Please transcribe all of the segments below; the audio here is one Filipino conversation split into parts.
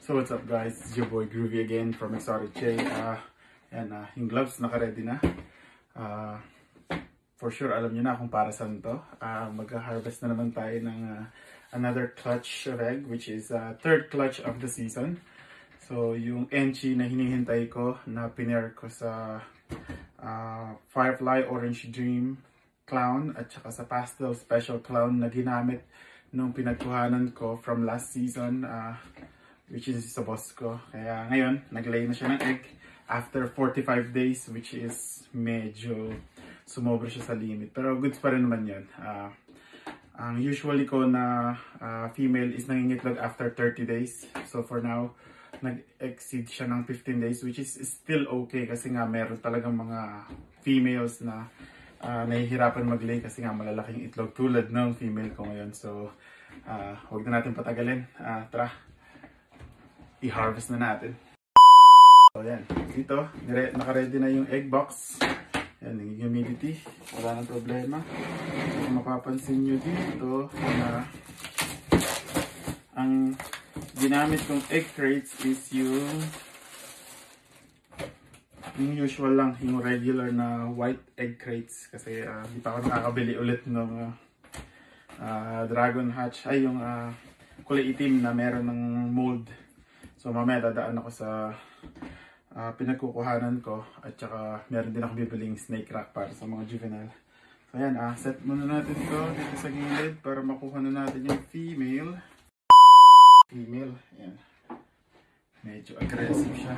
So what's up guys, it's your boy Groovy again from Exotic J. Yung gloves naka-ready na. For sure alam niyo na kung para saan to. Mag-harvest na naman tayo ng another clutch of egg, which is third clutch of the season. So yung enchi na hinihintay ko na pinair ko sa Firefly Orange Dream Clown at saka sa Pastel Special Clown na ginamit nung pinagkuhanan ko from last season, which is sa boss ko. Kaya ngayon, nag-lay na siya ng egg after 45 days, which is medyo sumobra siya sa limit. Pero goods pa rin naman yun. Ang usually ko na female is nangingitlog after 30 days. So for now, nag-exceed siya ng 15 days, which is still okay kasi nga meron talagang mga females na nahihirapan mag-lay kasi nga malalaking itlog tulad ng female ko ngayon. So, huwag na natin patagalin. Tara, i-harvest na natin. So, yan. Dito, naka-ready na yung egg box. Yan, yung humidity. Wala nang problema. Kung mapapansin nyo dito, na ang ginamit kong egg crates is yung usual lang, yung regular na white egg crates. Kasi di pa ako nakakabili ulit ng Dragon Hatch. Ay, yung kulay itim na meron ng mold. So mamaya dadaan ako sa pinagkukuhanan ko at saka meron din ako bibiling snake rack para sa mga juvenile. So ayan, set muna natin ito dito sa gilid para makuha na natin yung female. Ayan. Medyo aggressive siya.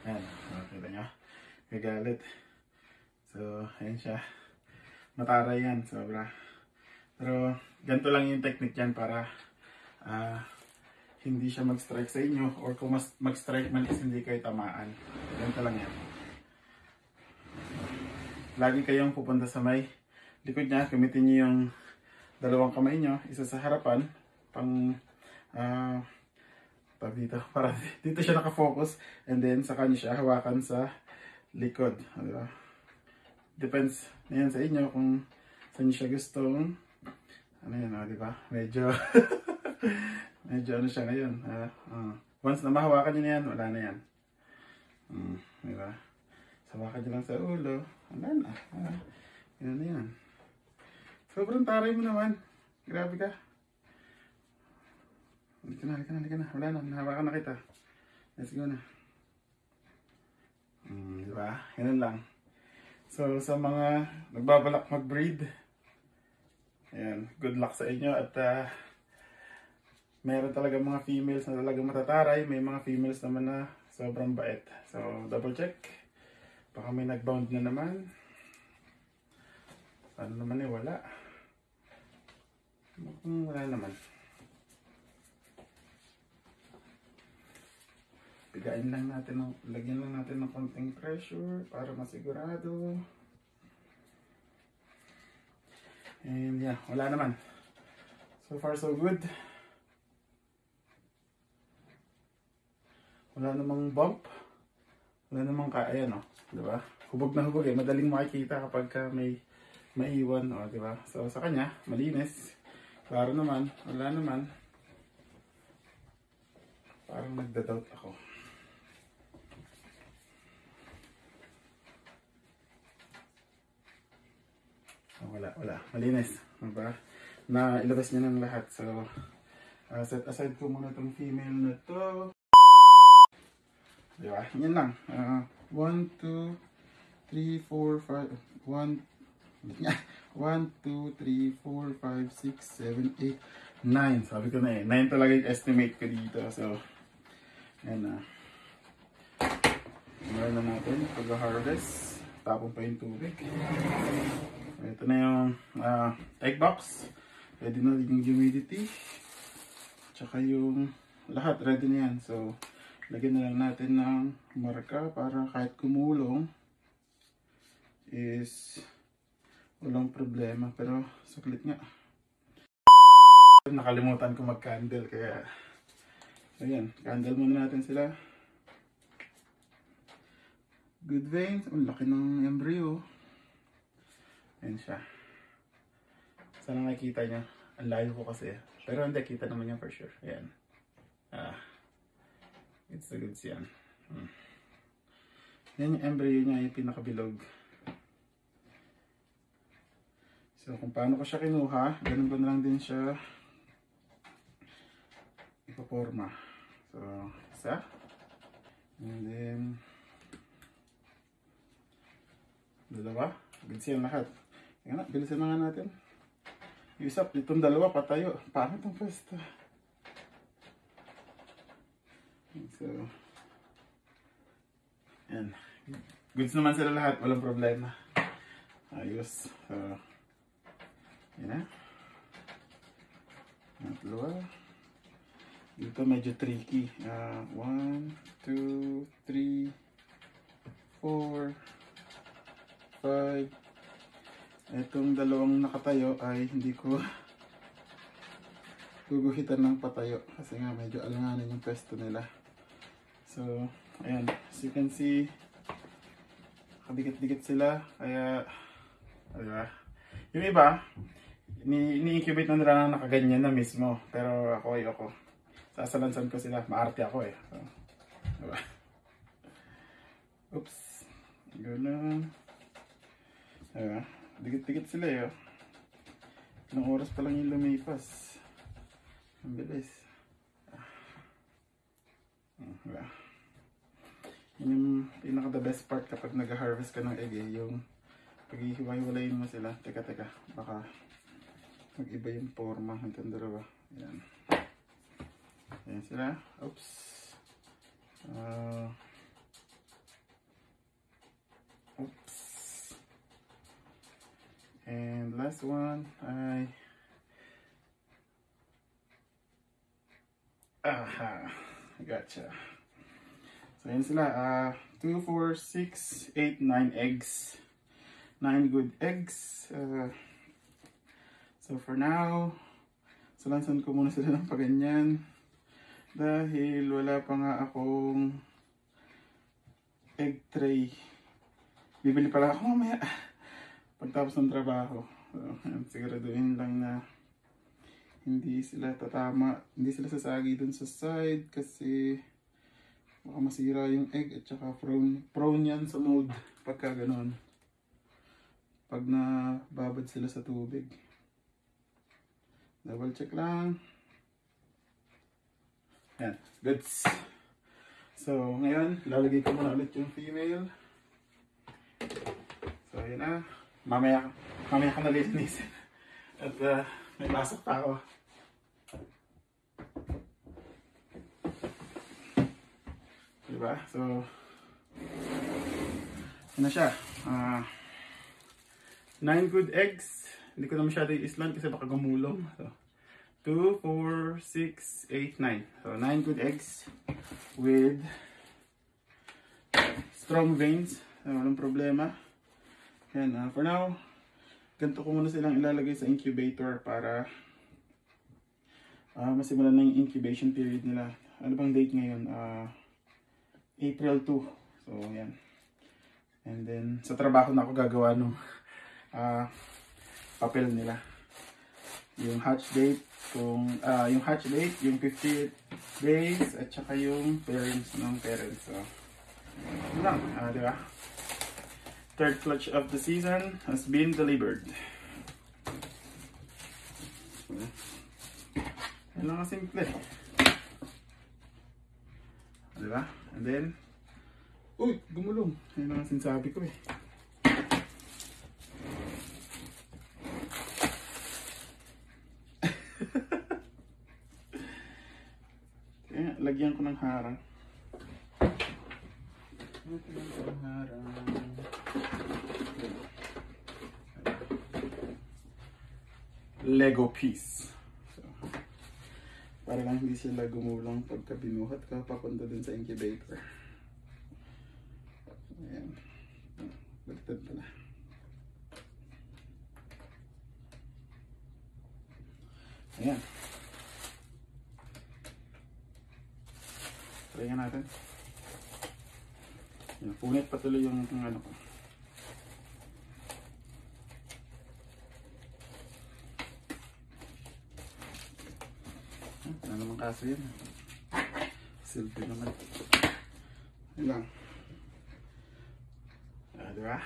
Ayan, nakita nyo. Gagalit. So, ayan siya. Mataray yan, sobra. Pero ganito lang yung technique yan para hindi siya mag-strike sa inyo, or kung mag-strike man is hindi kayo tamaan. Ganito lang yan. Lagi kayong pupunta sa may likod niya, gamitin niyo yung dalawang kamay niyo, isa sa harapan, pang dito, para dito siya nakafocus, and then saka niyo siya hawakan sa likod. Diba? Depends na yan sa inyo kung saan niyo siya gustong ano yan, diba? Medyo medyo ano siya ngayon. Once na mahawakan niyo na yan, wala na yan. Diba? Hawakan niyo lang sa ulo, wala na. Yan na yan. Sobrang taray mo naman. Grabe ka. Halika na. Wala na, nahawakan na kita. Let's go na. Diba? Ganun lang. So, sa mga nagbabalak mag-breed, ayan, good luck sa inyo. At meron talaga mga females na talagang matataray. May mga females naman na sobrang bait. So, double check. Baka may nag-bound na naman. Ano naman wala. Wala naman. Lagyan lang natin ng konting pressure para masigurado. And yeah, wala naman. So far so good. Wala namang bump. Wala namang ayan, diba? Hubog na hubog madaling makikita kapag may maiwan, diba? So sa kanya, malinis. Klaro naman, wala naman. Parang nagda-doubt ako. Wala. Malinis. Diba? Na ilabas niya ng lahat. So, set aside ko muna itong female na to. Diba? Yan lang. 1, 2, 3, 4, 5, 1, 2, 3, 4, 5, 6, 7, 8, 9. Sabi ko na 9 talaga yung estimate ko dito. So, yan na. Ngayon na natin. Pag-harvest. Tapon pa yung tubig. Ito na yung egg box. Ready na yung humidity. Tsaka yung lahat ready na yan. So, lagyan na lang natin ng marka para kahit kumulong is walang problema. Pero, saklit nga. Nakalimutan ko mag-candle. Kaya, ayan. Candle muna natin sila. Good veins. Ang laki ng embryo. Ayan siya. Sana nakikita nyo. Ang layo ko kasi. Pero hindi, kita naman yan for sure. Ayan. It's the goods yan. Yan yung embryo niya, yung pinakabilog. So kung paano ko siya kinuha, ganun ko na lang din siya ipaporma. So isa. And then dalawa. Goods yan lahat. Yan na, bilisan na nga natin. Yung isa, itong dalawa patayo. Paano itong pwesto? So yan. Goods naman sila lahat, walang problema. Ayos. So yan na. Ang dalawa. Dito medyo tricky. 1, 2, 3, 4, 5. Itong dalawang nakatayo ay hindi ko guguhitan ng patayo. Kasi nga medyo alanganin yung pwesto nila. So, ayan. As you can see, kadikit-dikit sila. Kaya, diba? Yung iba, ni-incubate na nila na nakaganyan na mismo. Pero ako ay ako. Sasalansan ko sila. Maarte ako eh. So, diba? Oops. Ganun. Diba? Dikit-dikit sila eh. Ilang oras pa lang yung lumipas. Ang bilis. Diba? Yun yung pinaka the best part kapag nag-harvest ka ng egg eh. Yung pag-ihiwa-hiwalayin mo sila. Teka. Baka mag-iba yung forma ng dalawa. Ayan. Ayan sila. Oops. Oops. And last one ay gotcha. So yan sila. 2, 4, 6, 8, 9 eggs. 9 good eggs. So for now, salansan ko muna sila ng paganyan. Dahil wala pa nga akong egg tray. Bibili pala ako mamaya. Pagtapos ng trabaho. So, siguraduhin lang na hindi sila tatama, hindi sila sasagi dun sa side kasi baka masira yung egg at saka prone yan sa mold pagka ganon. Pag nababad sila sa tubig. Double check lang. Yan, goods. So ngayon, lalagay ko muna ulit yung female. So yun na. Mamaya ko na linisin. At may pasok pa ako. Diba? So, yun na siya. 9 good eggs. Hindi ko na masyado i-islan kasi baka gumulong. So, 2, 4, 6, 8, 9. So, 9 good eggs with strong veins. Walang problema. Yan, for now, ganito ko muna silang ilalagay sa incubator para masimulan na yung incubation period nila. Ano bang date ngayon? April 2. So, yan. And then, sa trabaho na ako gagawa ng papel nila. Yung hatch date, yung hatch date, yung 50 days, at saka yung parents ng parents. So, yun lang, di ba? Third clutch of the season has been delivered. Yan lang simple. Diba? And then, uy, gumulong. Yan lang sinasabi ko eh. Kaya, lagyan ko ng harang. Lagyan ko ng harang. Lego piece. So, para lang hindi sila gumulong pagka binuhat ka papunta dun sa incubator. Ayan. Baliktad pala. Ayan. Try natin. Ayan, punit patuloy yung ano ko. Ano naman kaso yun. Silver naman. Yun lang. Diba?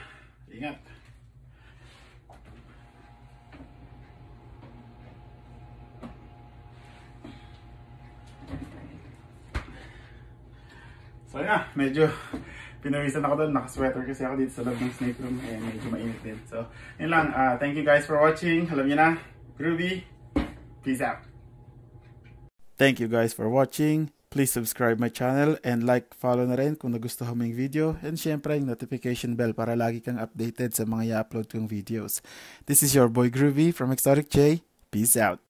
Ingat. So yun na, medyo pinawisan ako doon. Naka-sweater kasi ako dito sa loob ng snake room. Eh, medyo mainit din. So, yun lang. Thank you guys for watching. Alam niyo na, Groovy. Peace out. Thank you guys for watching. Please subscribe my channel and like, follow na rin kung nagustuhan mo yung video. And syempre, yung notification bell para lagi kang updated sa mga i-upload kong videos. This is your boy Groovy from Exotic J. Peace out.